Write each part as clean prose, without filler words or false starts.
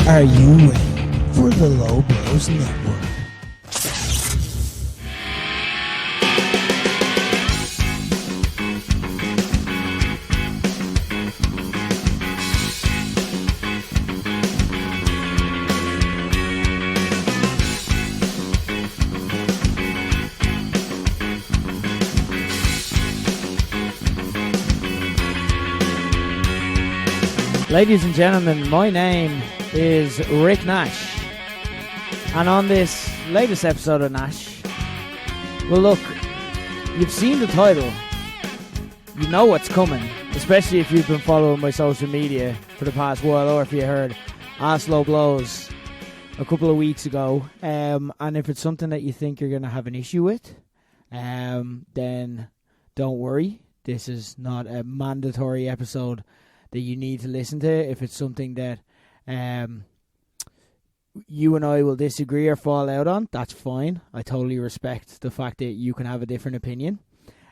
Are you ready for the Low Blows Network? Ladies and gentlemen, my name is Rick Nash, and on this latest episode of Nash, well look, you've seen the title, you know what's coming, especially if you've been following my social media for the past while, or if you heard Ask Low Blows a couple of weeks ago, and if it's something that you think you're going to have an issue with, then don't worry, this is not a mandatory episode that you need to listen to. If it's something that you and I will disagree or fall out on, that's fine. I totally respect the fact that you can have a different opinion.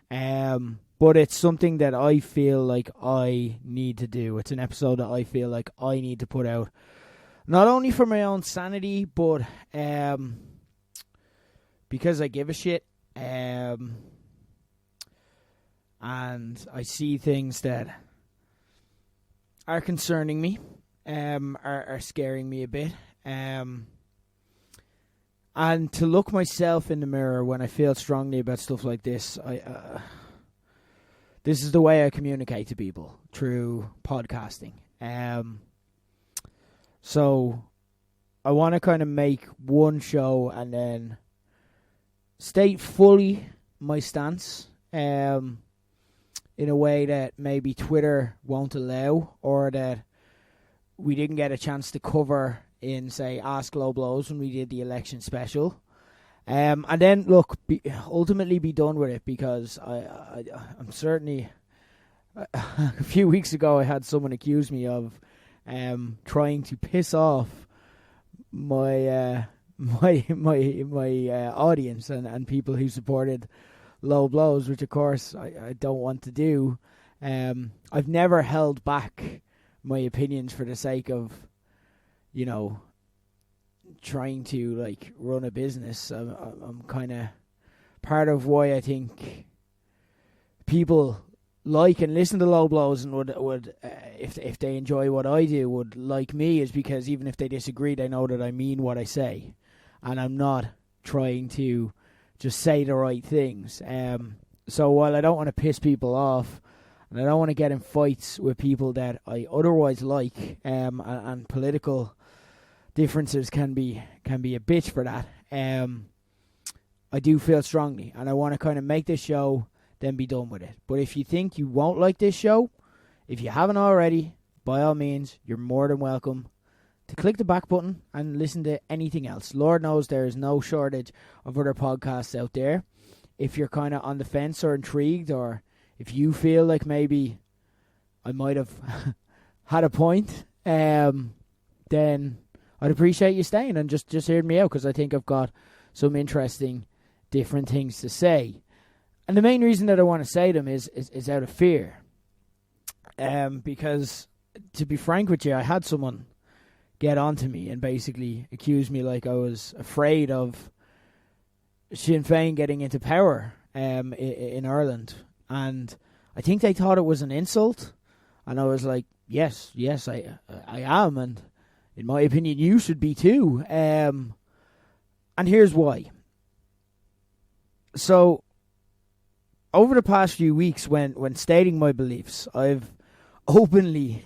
But it's something that I feel like I need to do. It's an episode that I feel like I need to put out. Not only for my own sanity, but because I give a shit. And I see things that are concerning me, are scaring me a bit, and to look myself in the mirror when I feel strongly about stuff like this, this is the way I communicate to people, through podcasting. So I want to kind of make one show and then state fully my stance, in a way that maybe Twitter won't allow, or that we didn't get a chance to cover in, say, Ask Low Blows when we did the election special. And then, look, ultimately be done with it, because I'm certainly... a few weeks ago I had someone accuse me of trying to piss off my audience and people who supported Low Blows, which of course I don't want to do. I've never held back my opinions for the sake of, you know, trying to like run a business. I'm kind of part of why I think people like and listen to Low Blows and would if they enjoy what I do, would like me, is because even if they disagree, they know that I mean what I say, and I'm not trying to just say the right things. So while I don't want to piss people off, and I don't want to get in fights with people that I otherwise like, and political differences can be a bitch for that, I do feel strongly, and I want to kind of make this show, then be done with it. But if you think you won't like this show, if you haven't already, by all means, you're more than welcome to click the back button and listen to anything else. Lord knows there is no shortage of other podcasts out there. If you're kind of on the fence or intrigued, or if you feel like maybe I might have had a point, then I'd appreciate you staying and just hearing me out, because I think I've got some interesting different things to say. And the main reason that I want to say them is out of fear. Because, to be frank with you, I had someone get onto me and basically accuse me like I was afraid of Sinn Fein getting into power in Ireland. And I think they thought it was an insult. And I was like, yes, I am. And in my opinion, you should be too. And here's why. So, over the past few weeks, when stating my beliefs, I've openly...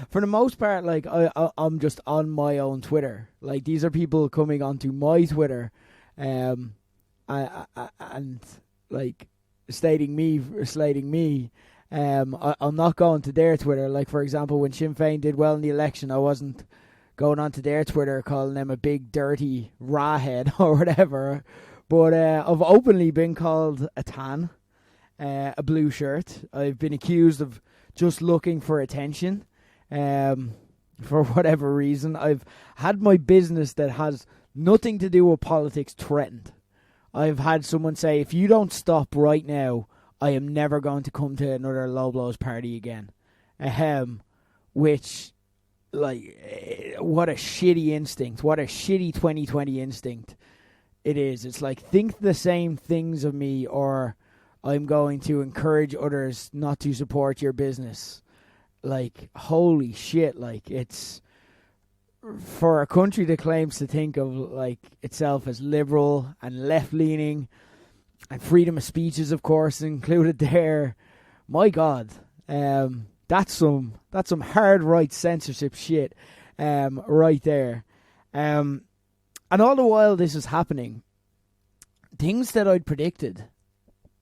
for the most part, like, I'm just on my own Twitter. Like, these are people coming onto my Twitter, and like slating me. I'm not going to their Twitter. Like, for example, when Sinn Féin did well in the election, I wasn't going onto their Twitter calling them a big dirty rawhead or whatever. But I've openly been called a tan, a blue shirt. I've been accused of just looking for attention, for whatever reason. I've had my business that has nothing to do with politics threatened. I've had someone say, if you don't stop right now, I am never going to come to another Low Blows party again. Which like, what a shitty instinct. What a shitty 2020 instinct it is. It's like, think the same things of me, or I'm going to encourage others not to support your business. Like, holy shit. Like, it's, for a country that claims to think of like itself as liberal and left-leaning, and freedom of speech is of course included there. My God, that's some hard right censorship shit, right there. And all the while this is happening, things that I'd predicted,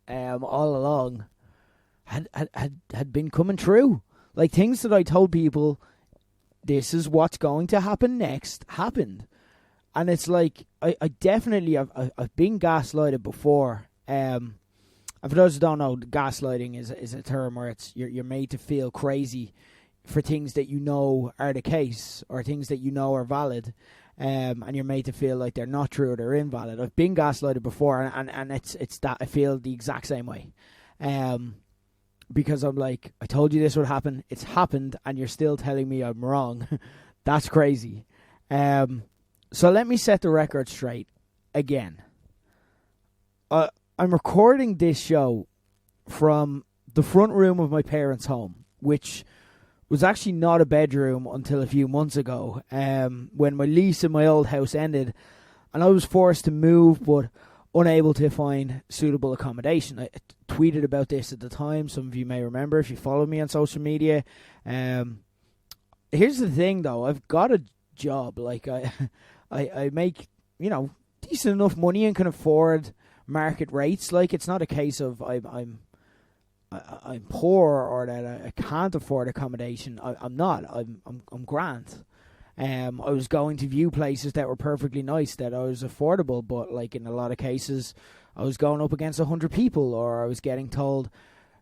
all along, had been coming true. Like, things that I told people, this is what's going to happen next, happened. And it's like, I definitely, I've been gaslighted before. And for those who don't know, gaslighting is a term where it's you're made to feel crazy for things that you know are the case, or things that you know are valid. And you're made to feel like they're not true or they're invalid. I've been gaslighted before, and it's that I feel the exact same way. Because I'm like, I told you this would happen, it's happened, and you're still telling me I'm wrong. That's crazy. So let me set the record straight again. I'm recording this show from the front room of my parents' home, which was actually not a bedroom until a few months ago, when my lease in my old house ended, and I was forced to move, but unable to find suitable accommodation. I tweeted about this at the time. Some of you may remember if you follow me on social media. Here's the thing, though. I've got a job. Like, I make, decent enough money and can afford market rates. Like, it's not a case of I'm poor or that I can't afford accommodation. I'm not. I'm grand. I was going to view places that were perfectly nice, that I was affordable, but like in a lot of cases, I was going up against 100 people, or I was getting told,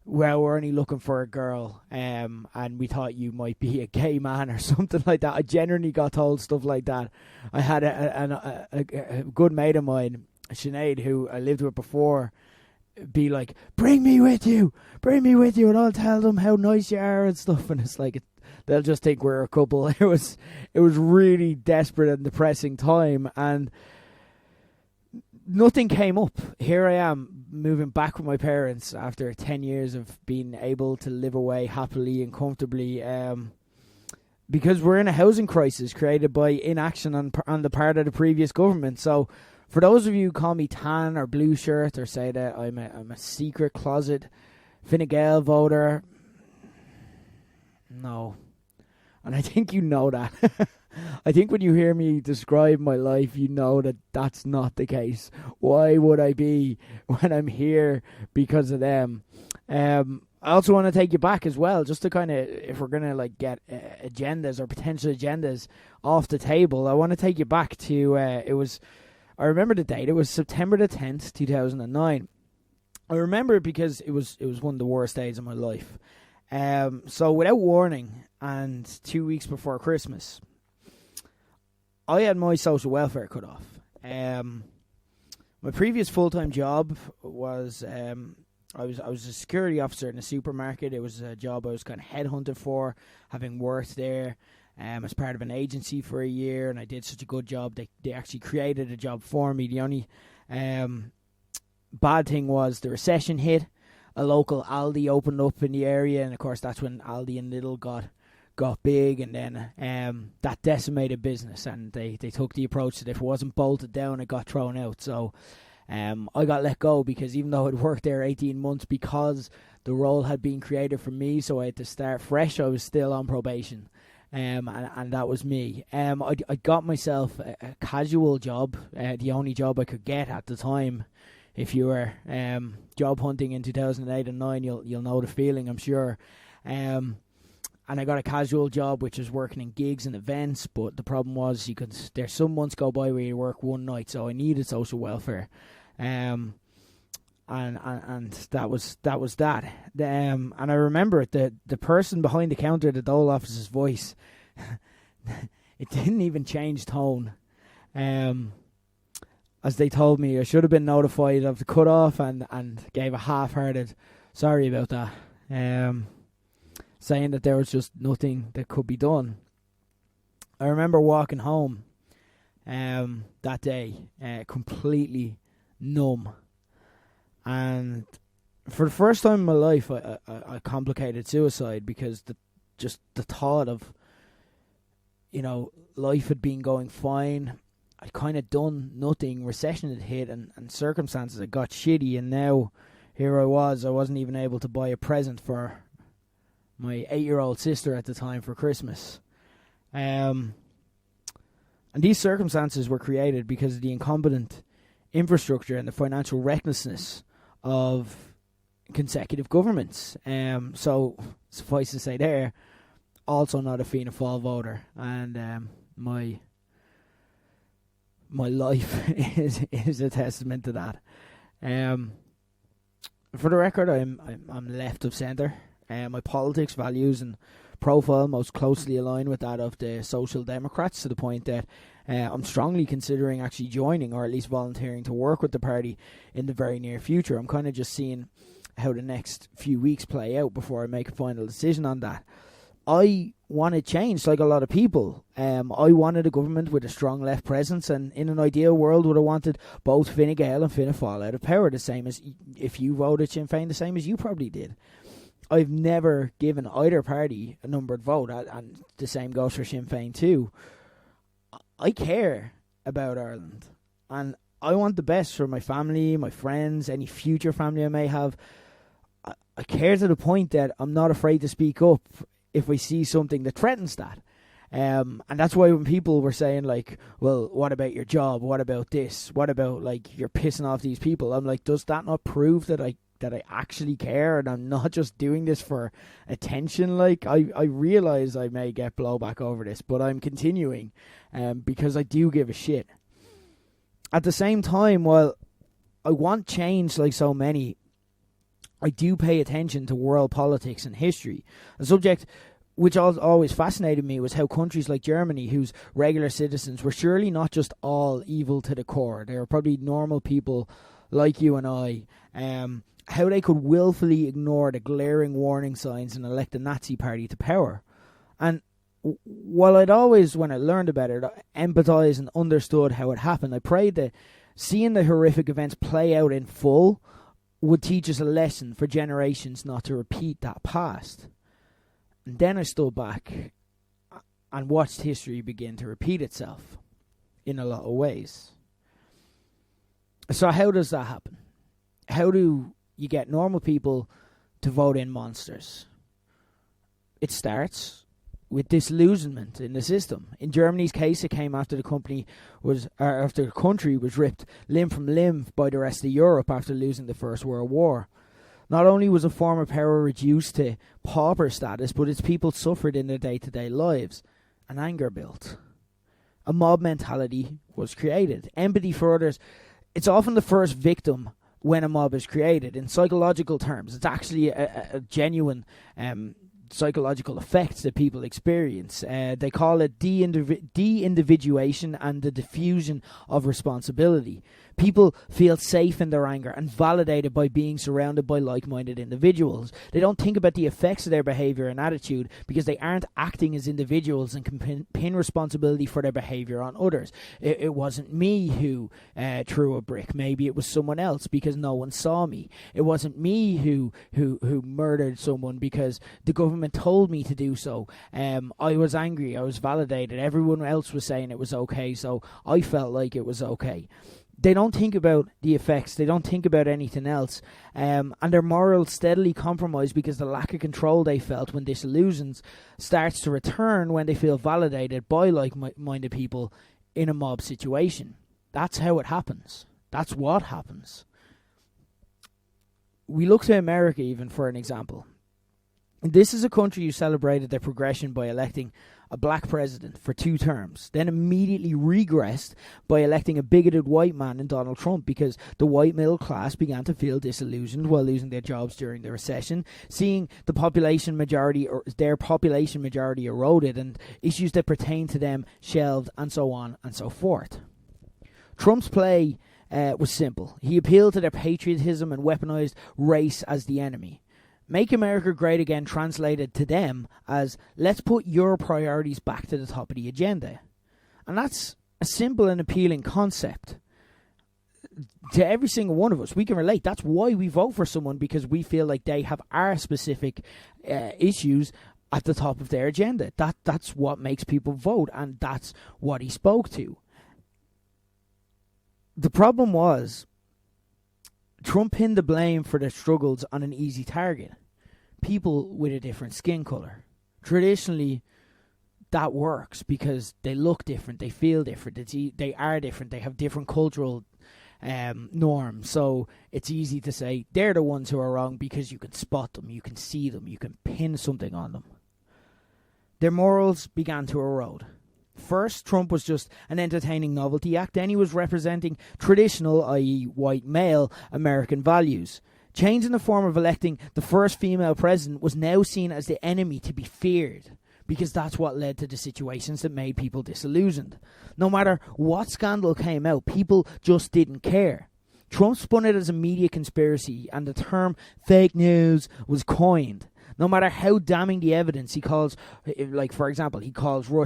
well, we're only looking for a girl, and we thought you might be a gay man or something like that. I genuinely got told stuff like that. I had a good mate of mine, Sinead, who I lived with before, be like, bring me with you, and I'll tell them how nice you are and stuff, and it's like, they'll just think we're a couple. It was really desperate and depressing time, and nothing came up. Here I am, moving back with my parents after 10 years of being able to live away happily and comfortably, because we're in a housing crisis created by inaction on the part of the previous government. So for those of you who call me tan or blue shirt, or say that I'm a secret closet Fine Gael voter, no. And I think you know that. I think when you hear me describe my life, you know that that's not the case. Why would I be when I'm here because of them? I also want to take you back as well, just to kind of, if we're going to like get agendas or potential agendas off the table, I want to take you back to, I remember the date, it was September the 10th, 2009. I remember it because it was one of the worst days of my life. So without warning, and 2 weeks before Christmas, I had my social welfare cut off. My previous full-time job was, I was a security officer in a supermarket. It was a job I was kind of headhunted for, having worked there as part of an agency for a year, and I did such a good job. They actually created a job for me. The only bad thing was the recession hit. A local Aldi opened up in the area, and of course that's when Aldi and Lidl got big, and then that decimated business, and they took the approach that if it wasn't bolted down, it got thrown out. So I got let go, because even though I'd worked there 18 months, because the role had been created for me, so I had to start fresh, I was still on probation. And that was me. I got myself a casual job, the only job I could get at the time. If you were job hunting in 2008 and 9, you'll know the feeling, I'm sure. And I got a casual job, which was working in gigs and events. But the problem was, there's some months go by where you work one night, so I needed social welfare. And that was that. And I remember it, the person behind the counter, the dole officer's voice, it didn't even change tone. As they told me, I should have been notified of the cut-off, and gave a half-hearted sorry about that, saying that there was just nothing that could be done. I remember walking home that day, completely numb. And for the first time in my life, I complicated suicide because the thought of, life had been going fine. I'd kind of done nothing. Recession had hit and circumstances had got shitty. And now here I wasn't even able to buy a present for my 8-year-old sister at the time for Christmas. And these circumstances were created because of the incompetent infrastructure and the financial recklessness of consecutive governments. So suffice to say there, also not a Fianna Fáil voter, and my life is a testament to that. For the record, I'm left of centre. My politics, values and profile most closely align with that of the Social Democrats, to the point that I'm strongly considering actually joining, or at least volunteering to work with the party in the very near future. I'm kind of just seeing how the next few weeks play out before I make a final decision on that. I want to change, like a lot of people. I wanted a government with a strong left presence, and in an ideal world would have wanted both Fine Gael and Fianna Fáil out of power, the same as if you voted Sinn Féin, the same as you probably did. I've never given either party a numbered vote, and the same goes for Sinn Féin too. I care about Ireland, and I want the best for my family, my friends, any future family I may have. I care to the point that I'm not afraid to speak up if I see something that threatens that. And that's why when people were saying, like, well, what about your job? What about this? What about, like, you're pissing off these people? I'm like, does that not prove that I actually care and I'm not just doing this for attention? Like, I realize I may get blowback over this, but I'm continuing because I do give a shit. At the same time, while I want change like so many, I do pay attention to world politics and history. A subject which always fascinated me was how countries like Germany, whose regular citizens were surely not just all evil to the core, they were probably normal people like you and I, how they could willfully ignore the glaring warning signs and elect the Nazi party to power. And while I'd always, when I learned about it, empathised and understood how it happened, I prayed that seeing the horrific events play out in full would teach us a lesson for generations not to repeat that past. And then I stood back and watched history begin to repeat itself in a lot of ways. So how does that happen? How do you get normal people to vote in monsters? It starts with disillusionment in the system. In Germany's case, it came after the country was ripped limb from limb by the rest of Europe after losing the First World War. Not only was a form of power reduced to pauper status, but its people suffered in their day-to-day lives, and anger built. A mob mentality was created. Empathy for others, it's often the first victim when a mob is created. In psychological terms, it's actually a genuine psychological effects that people experience. They call it de-individuation and the diffusion of responsibility. People feel safe in their anger and validated by being surrounded by like-minded individuals. They don't think about the effects of their behaviour and attitude because they aren't acting as individuals and can pin responsibility for their behaviour on others. It wasn't me who threw a brick. Maybe it was someone else because no one saw me. It wasn't me who murdered someone because the government told me to do so. I was angry. I was validated. Everyone else was saying it was okay, so I felt like it was okay. They don't think about the effects. They don't think about anything else. And their morals steadily compromise because the lack of control they felt when disillusions starts to return when they feel validated by like-minded people in a mob situation. That's how it happens. That's what happens. We look to America even for an example. This is a country who celebrated their progression by electing a black president for 2 terms, then immediately regressed by electing a bigoted white man in Donald Trump because the white middle class began to feel disillusioned while losing their jobs during the recession, seeing their population majority eroded and issues that pertain to them shelved, and so on and so forth. Trump's play was simple. He appealed to their patriotism and weaponized race as the enemy. Make America Great Again translated to them as, let's put your priorities back to the top of the agenda. And that's a simple and appealing concept. To every single one of us, we can relate. That's why we vote for someone, because we feel like they have our specific issues at the top of their agenda. That's what makes people vote, and that's what he spoke to. The problem was, Trump pinned the blame for their struggles on an easy target. People with a different skin colour. Traditionally, that works because they look different, they feel different, they are different, they have different cultural norms. So it's easy to say they're the ones who are wrong because you can spot them, you can see them, you can pin something on them. Their morals began to erode. First, Trump was just an entertaining novelty act. Then he was representing traditional, i.e. white male, American values. Change in the form of electing the first female president was now seen as the enemy to be feared, because that's what led to the situations that made people disillusioned. No matter what scandal came out, people just didn't care. Trump spun it as a media conspiracy, and the term fake news was coined. No matter how damning the evidence, he calls, like for example, he calls for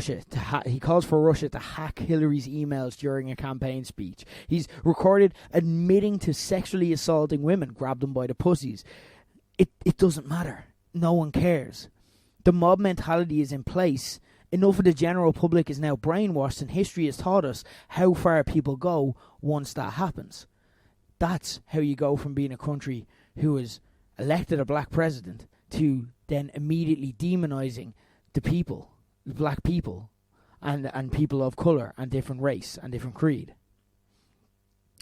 Russia to hack Hillary's emails during a campaign speech. He's recorded admitting to sexually assaulting women, grabbed them by the pussies. It doesn't matter. No one cares. The mob mentality is in place. Enough of the general public is now brainwashed, and history has taught us how far people go once that happens. That's how you go from being a country who has elected a black president to then immediately demonizing the people, the black people, and people of colour and different race and different creed.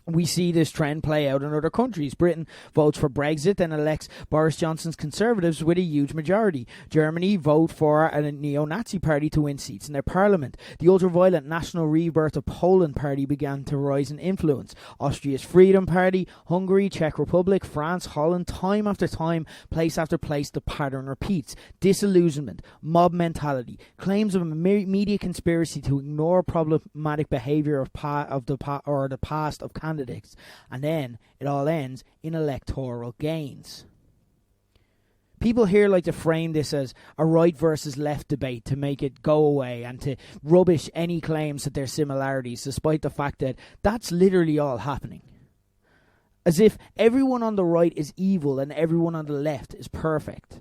We see this trend play out in other countries. Britain votes for Brexit and elects Boris Johnson's Conservatives with a huge majority. Germany vote for a neo-Nazi party to win seats in their parliament. The ultra-violent National Rebirth of Poland party began to rise in influence. Austria's Freedom Party, Hungary, Czech Republic, France, Holland, time after time, place after place, the pattern repeats. Disillusionment, mob mentality, claims of a media conspiracy to ignore problematic behaviour of the past of candidates, and then it all ends in electoral gains. People here like to frame this as a right versus left debate to make it go away and to rubbish any claims that there's similarities, despite the fact that that's literally all happening. As if everyone on the right is evil and everyone on the left is perfect.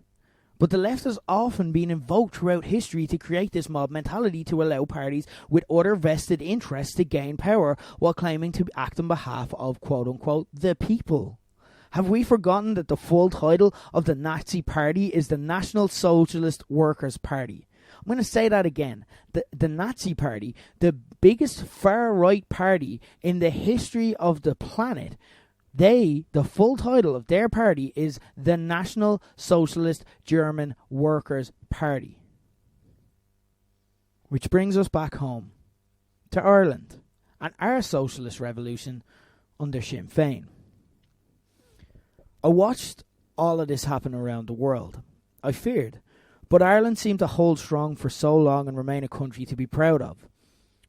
But the left has often been invoked throughout history to create this mob mentality to allow parties with other vested interests to gain power while claiming to act on behalf of, quote-unquote, the people. Have we forgotten that the full title of the Nazi Party is the National Socialist Workers' Party? I'm going to say that again. The Nazi Party, the biggest far-right party in the history of the planet, the full title of their party is the National Socialist German Workers' Party. Which brings us back home to Ireland and our socialist revolution under Sinn Fein. I watched all of this happen around the world. I feared, but Ireland seemed to hold strong for so long and remain a country to be proud of.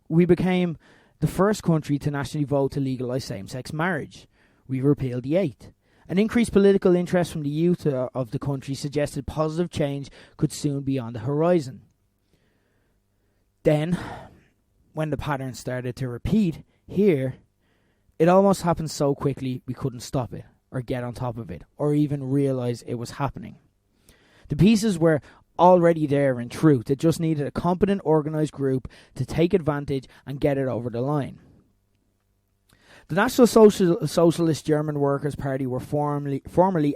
We became the first country to nationally vote to legalise same-sex marriage. We repealed the 8th. An increased political interest from the youth of the country suggested positive change could soon be on the horizon. Then, when the pattern started to repeat, here, it almost happened so quickly we couldn't stop it, or get on top of it, or even realise it was happening. The pieces were already there in truth. It just needed a competent, organised group to take advantage and get it over the line. The National Socialist German Workers' Party were formerly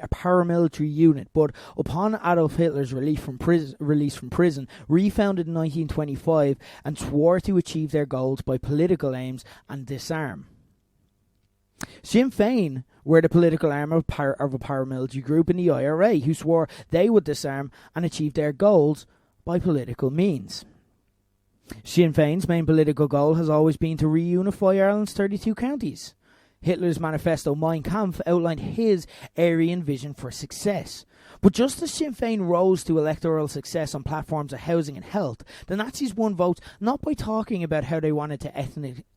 a paramilitary unit, but upon Adolf Hitler's release from prison, refounded in 1925 and swore to achieve their goals by political aims and disarm. Sinn Fein were the political arm of a paramilitary group in the IRA who swore they would disarm and achieve their goals by political means. Sinn Féin's main political goal has always been to reunify Ireland's 32 counties. Hitler's manifesto Mein Kampf outlined his Aryan vision for success. But just as Sinn Féin rose to electoral success on platforms of housing and health, the Nazis won votes not by talking about how they wanted to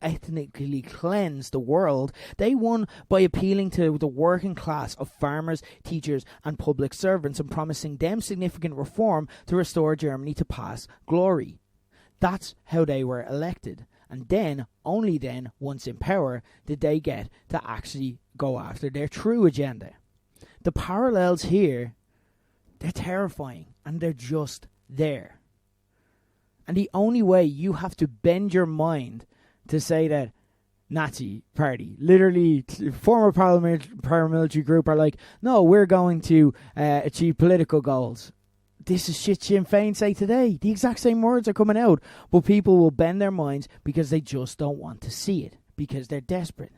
ethnically cleanse the world. They won by appealing to the working class of farmers, teachers and public servants and promising them significant reform to restore Germany to past glory. That's how they were elected. And then, only then, once in power, did they get to actually go after their true agenda. The parallels here, they're terrifying, and they're just there. And the only way you have to bend your mind to say that Nazi party, literally former paramilitary group, are like, no, we're going to achieve political goals. This is shit Sinn Féin say today. The exact same words are coming out, but people will bend their minds because they just don't want to see it, because they're desperate.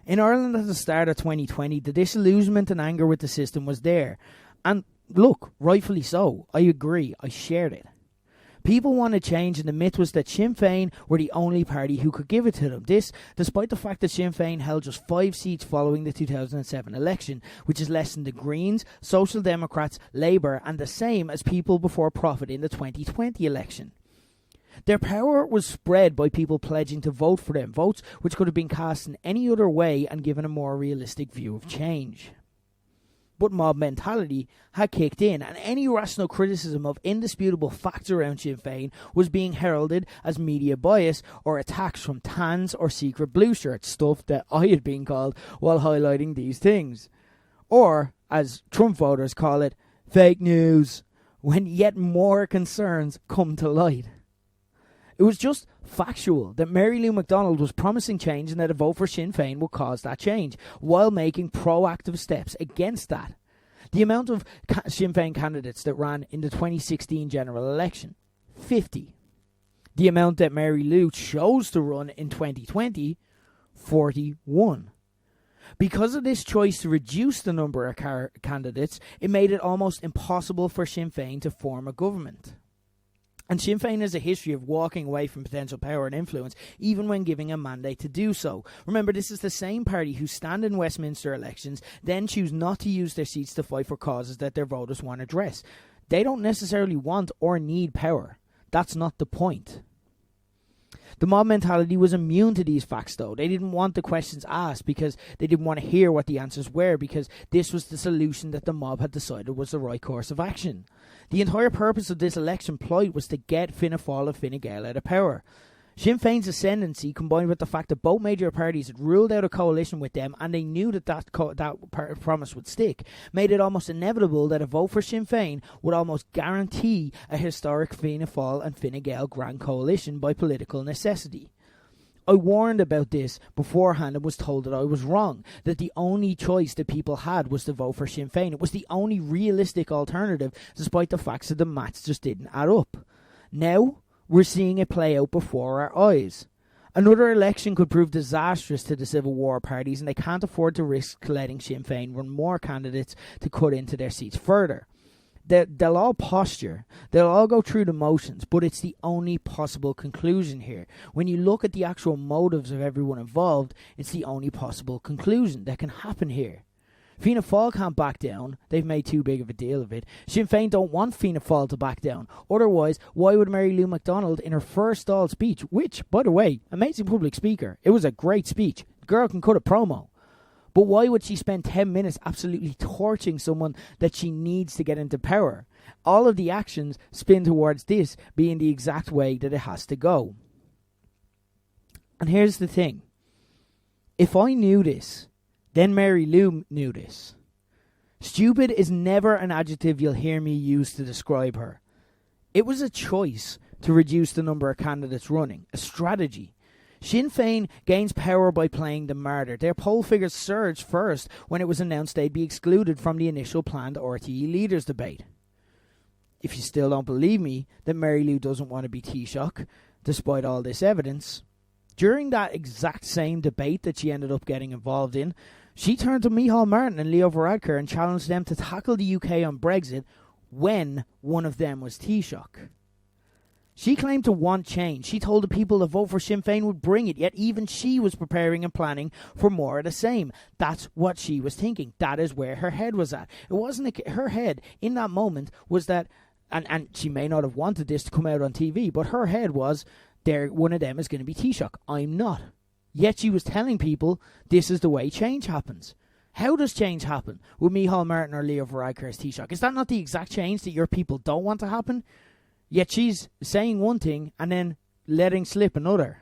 In Ireland at the start of 2020, the disillusionment and anger with the system was there. And look, rightfully so. I agree. I shared it. People wanted change, and the myth was that Sinn Féin were the only party who could give it to them. This, despite the fact that Sinn Féin held just 5 seats following the 2007 election, which is less than the Greens, Social Democrats, Labour, and the same as People Before Profit in the 2020 election. Their power was spread by people pledging to vote for them, votes which could have been cast in any other way and given a more realistic view of change. But mob mentality had kicked in, and any rational criticism of indisputable facts around Sinn Féin was being heralded as media bias or attacks from tans or secret blue shirts, stuff that I had been called while highlighting these things. Or, as Trump voters call it, fake news, when yet more concerns come to light. It was just factual that Mary Lou McDonald was promising change and that a vote for Sinn Féin would cause that change, while making proactive steps against that. The amount of Sinn Féin candidates that ran in the 2016 general election, 50. The amount that Mary Lou chose to run in 2020, 41. Because of this choice to reduce the number of candidates, it made it almost impossible for Sinn Féin to form a government. And Sinn Féin has a history of walking away from potential power and influence, even when giving a mandate to do so. Remember, this is the same party who stand in Westminster elections, then choose not to use their seats to fight for causes that their voters want to address. They don't necessarily want or need power. That's not the point. The mob mentality was immune to these facts, though. They didn't want the questions asked because they didn't want to hear what the answers were, because this was the solution that the mob had decided was the right course of action. The entire purpose of this election ploy was to get Fianna Fáil and Fine Gael out of power. Sinn Féin's ascendancy, combined with the fact that both major parties had ruled out a coalition with them and they knew that promise would stick, made it almost inevitable that a vote for Sinn Féin would almost guarantee a historic Fianna Fáil and Fine Gael grand coalition by political necessity. I warned about this beforehand and was told that I was wrong, that the only choice that people had was to vote for Sinn Féin. It was the only realistic alternative, despite the facts that the maths just didn't add up. Now, we're seeing it play out before our eyes. Another election could prove disastrous to the Civil War parties, and they can't afford to risk letting Sinn Féin run more candidates to cut into their seats further. They'll all posture, they'll all go through the motions, but it's the only possible conclusion here. When you look at the actual motives of everyone involved, it's the only possible conclusion that can happen here. Fianna Fáil can't back down. They've made too big of a deal of it. Sinn Féin don't want Fianna Fáil to back down. Otherwise, why would Mary Lou McDonald, in her first Dáil speech, which, by the way, amazing public speaker, it was a great speech. The girl can cut a promo. But why would she spend 10 minutes absolutely torching someone that she needs to get into power? All of the actions spin towards this being the exact way that it has to go. And here's the thing. If I knew this, then Mary Lou knew this. Stupid is never an adjective you'll hear me use to describe her. It was a choice to reduce the number of candidates running, a strategy. Sinn Féin gains power by playing the martyr. Their poll figures surged first when it was announced they'd be excluded from the initial planned RTE leaders debate. If you still don't believe me that Mary Lou doesn't want to be Taoiseach, despite all this evidence, during that exact same debate that she ended up getting involved in, she turned to Micheál Martin and Leo Varadkar and challenged them to tackle the UK on Brexit when one of them was Taoiseach. She claimed to want change. She told the people to vote for Sinn Féin would bring it, yet even she was preparing and planning for more of the same. That's what she was thinking. That is where her head was at. It wasn't her head in that moment was that, and she may not have wanted this to come out on TV, but her head was, one of them is going to be Taoiseach. I'm not. Yet she was telling people this is the way change happens. How does change happen with Micheál Martin or Leo Varadkar as Taoiseach? Is that not the exact change that your people don't want to happen? Yet she's saying one thing and then letting slip another.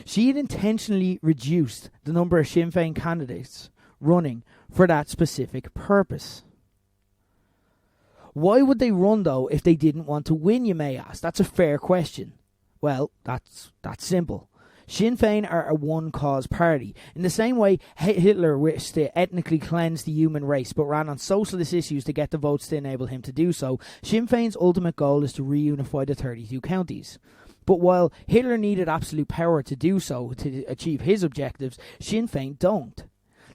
She had intentionally reduced the number of Sinn Féin candidates running for that specific purpose. Why would they run, though, if they didn't want to win, you may ask? That's a fair question. Well, that's simple. Sinn Féin are a one-cause party. In the same way Hitler wished to ethnically cleanse the human race but ran on socialist issues to get the votes to enable him to do so, Sinn Féin's ultimate goal is to reunify the 32 counties. But while Hitler needed absolute power to do so, to achieve his objectives, Sinn Féin don't.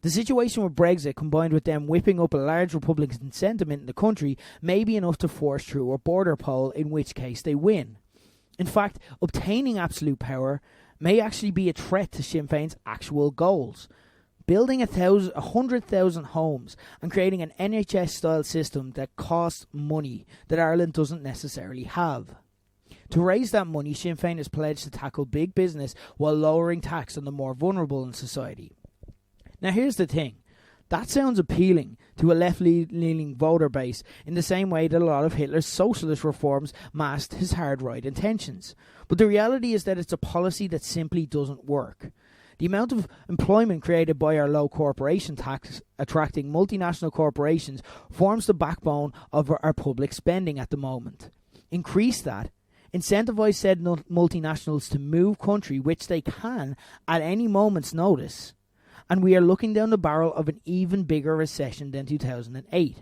The situation with Brexit, combined with them whipping up a large Republican sentiment in the country, may be enough to force through a border poll, in which case they win. In fact, obtaining absolute power may actually be a threat to Sinn Féin's actual goals. Building 100,000 homes and creating an NHS-style system that costs money that Ireland doesn't necessarily have. To raise that money, Sinn Féin has pledged to tackle big business while lowering tax on the more vulnerable in society. Now here's the thing. That sounds appealing to a left-leaning voter base in the same way that a lot of Hitler's socialist reforms masked his hard-right intentions. But the reality is that it's a policy that simply doesn't work. The amount of employment created by our low corporation tax attracting multinational corporations forms the backbone of our public spending at the moment. Increase that. Incentivise said multinationals to move country, which they can at any moment's notice. And we are looking down the barrel of an even bigger recession than 2008.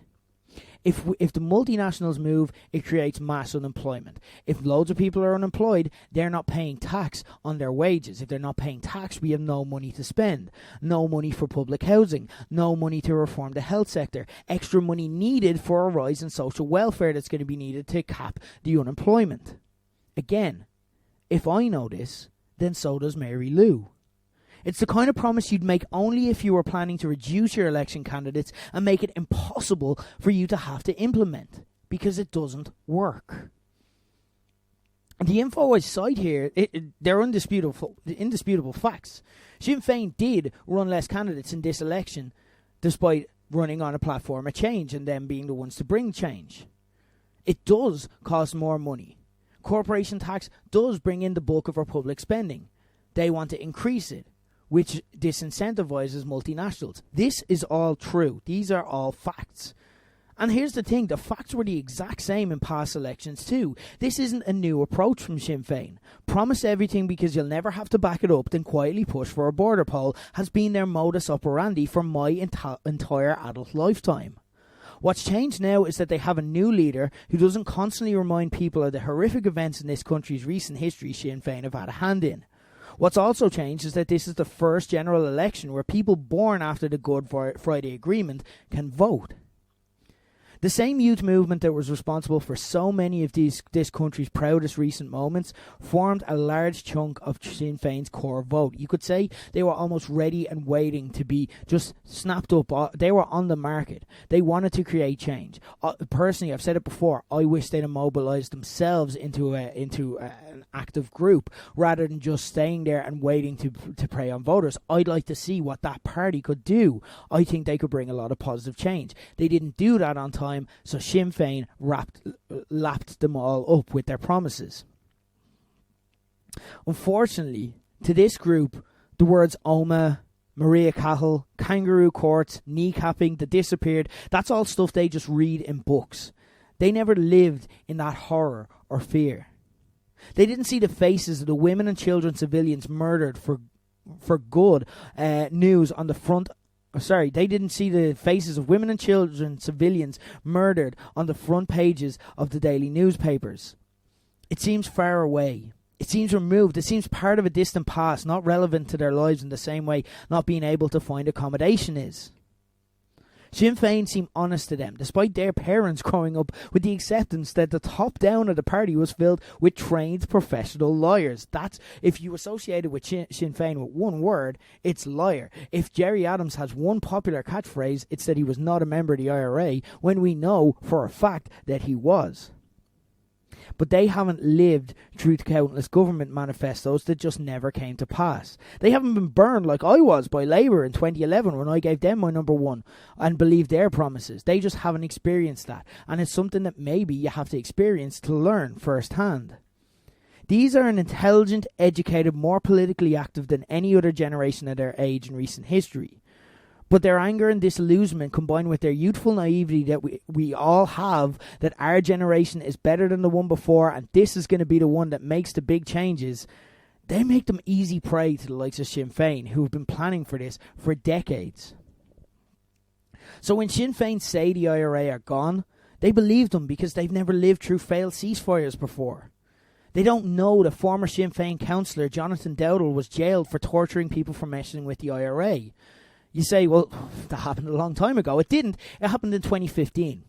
If the multinationals move, it creates mass unemployment. If loads of people are unemployed, they're not paying tax on their wages. If they're not paying tax, we have no money to spend. No money for public housing. No money to reform the health sector. Extra money needed for a rise in social welfare that's going to be needed to cap the unemployment. Again, if I know this, then so does Mary Lou. It's the kind of promise you'd make only if you were planning to reduce your election candidates and make it impossible for you to have to implement, because it doesn't work. The info I cite here, they're indisputable facts. Sinn Féin did run less candidates in this election, despite running on a platform of change and them being the ones to bring change. It does cost more money. Corporation tax does bring in the bulk of our public spending. They want to increase it, which disincentivizes multinationals. This is all true. These are all facts. And here's the thing, the facts were the exact same in past elections too. This isn't a new approach from Sinn Féin. Promise everything because you'll never have to back it up, then quietly push for a border poll has been their modus operandi for my entire adult lifetime. What's changed now is that they have a new leader who doesn't constantly remind people of the horrific events in this country's recent history Sinn Féin have had a hand in. What's also changed is that this is the first general election where people born after the Good Friday Agreement can vote. The same youth movement that was responsible for so many of this country's proudest recent moments formed a large chunk of Sinn Féin's core vote. You could say they were almost ready and waiting to be just snapped up. They were on the market. They wanted to create change. Personally, I've said it before, I wish they'd have mobilised themselves into an active group rather than just staying there and waiting to prey on voters. I'd like to see what that party could do. I think they could bring a lot of positive change. They didn't do that on time. So Sinn Féin lapped them all up with their promises. Unfortunately, to this group, the words Oma, Maria Cahill, kangaroo courts, kneecapping, the disappeared, that's all stuff they just read in books. They never lived in that horror or fear. They didn't see the faces of the women and children civilians murdered for good news on the front. They didn't see the faces of women and children, civilians, murdered on the front pages of the daily newspapers. It seems far away. It seems removed. It seems part of a distant past, not relevant to their lives in the same way not being able to find accommodation is. Sinn Féin seem honest to them, despite their parents growing up with the acceptance that the top down of the party was filled with trained professional lawyers. That's, if you associated with Sinn Féin with one word, it's liar. If Gerry Adams has one popular catchphrase, it's that he was not a member of the IRA, when we know for a fact that he was. But they haven't lived through countless government manifestos that just never came to pass. They haven't been burned like I was by Labour in 2011 when I gave them my number one and believed their promises. They just haven't experienced that. And it's something that maybe you have to experience to learn firsthand. These are an intelligent, educated, more politically active than any other generation of their age in recent history. But their anger and disillusionment, combined with their youthful naivety that we all have, that our generation is better than the one before and this is going to be the one that makes the big changes, they make them easy prey to the likes of Sinn Féin, who have been planning for this for decades. So when Sinn Féin say the IRA are gone, they believe them because they've never lived through failed ceasefires before. They don't know that former Sinn Féin councillor Jonathan Dowdall was jailed for torturing people for messing with the IRA. You say, well, that happened a long time ago. It didn't. It happened in 2015.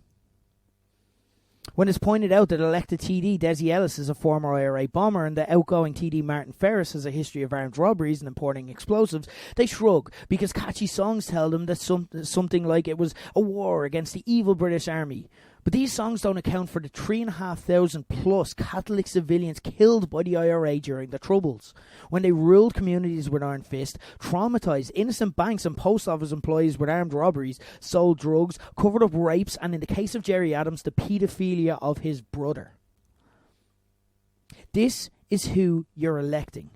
When it's pointed out that elected TD Desi Ellis is a former IRA bomber and the outgoing TD Martin Ferris has a history of armed robberies and importing explosives, they shrug because catchy songs tell them that something like it was a war against the evil British Army. But these songs don't account for the 3,500 plus Catholic civilians killed by the IRA during the Troubles, when they ruled communities with iron fist, traumatised innocent banks and post office employees with armed robberies, sold drugs, covered up rapes, and in the case of Gerry Adams, the paedophilia of his brother. This is who you're electing.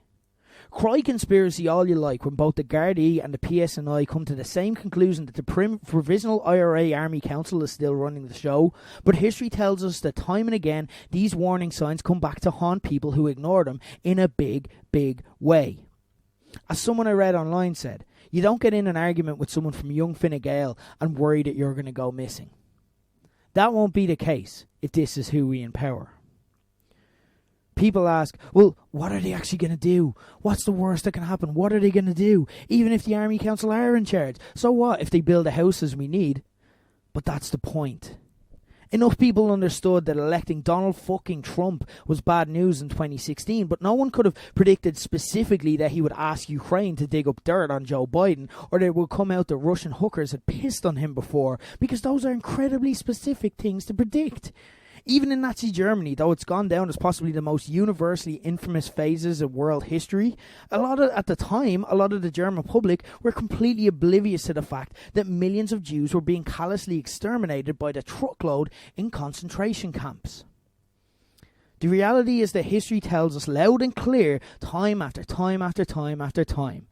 Cry conspiracy all you like when both the Gardaí and the PSNI come to the same conclusion that the Provisional IRA Army Council is still running the show, but history tells us that time and again these warning signs come back to haunt people who ignore them in a big, big way. As someone I read online said, you don't get in an argument with someone from young Fine Gael and worry that you're going to go missing. That won't be the case if this is who we empower. People ask, well, what are they actually going to do? What's the worst that can happen? What are they going to do? Even if the Army Council are in charge. So what if they build the houses we need? But that's the point. Enough people understood that electing Donald fucking Trump was bad news in 2016, but no one could have predicted specifically that he would ask Ukraine to dig up dirt on Joe Biden, or that it would come out that Russian hookers had pissed on him before, because those are incredibly specific things to predict. Even in Nazi Germany, though it's gone down as possibly the most universally infamous phases of world history, at the time, a lot of the German public were completely oblivious to the fact that millions of Jews were being callously exterminated by the truckload in concentration camps. The reality is that history tells us loud and clear, time after time after time after time,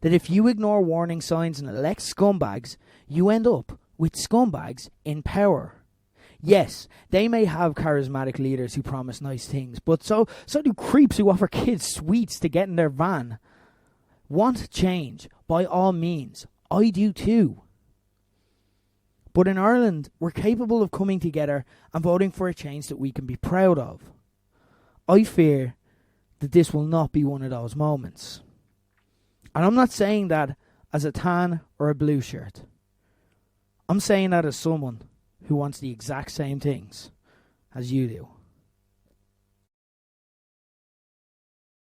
that if you ignore warning signs and elect scumbags, you end up with scumbags in power. Yes, they may have charismatic leaders who promise nice things, but so do creeps who offer kids sweets to get in their van. Want change, by all means. I do too. But in Ireland, we're capable of coming together and voting for a change that we can be proud of. I fear that this will not be one of those moments. And I'm not saying that as a tan or a blue shirt. I'm saying that as someone who wants the exact same things as you do.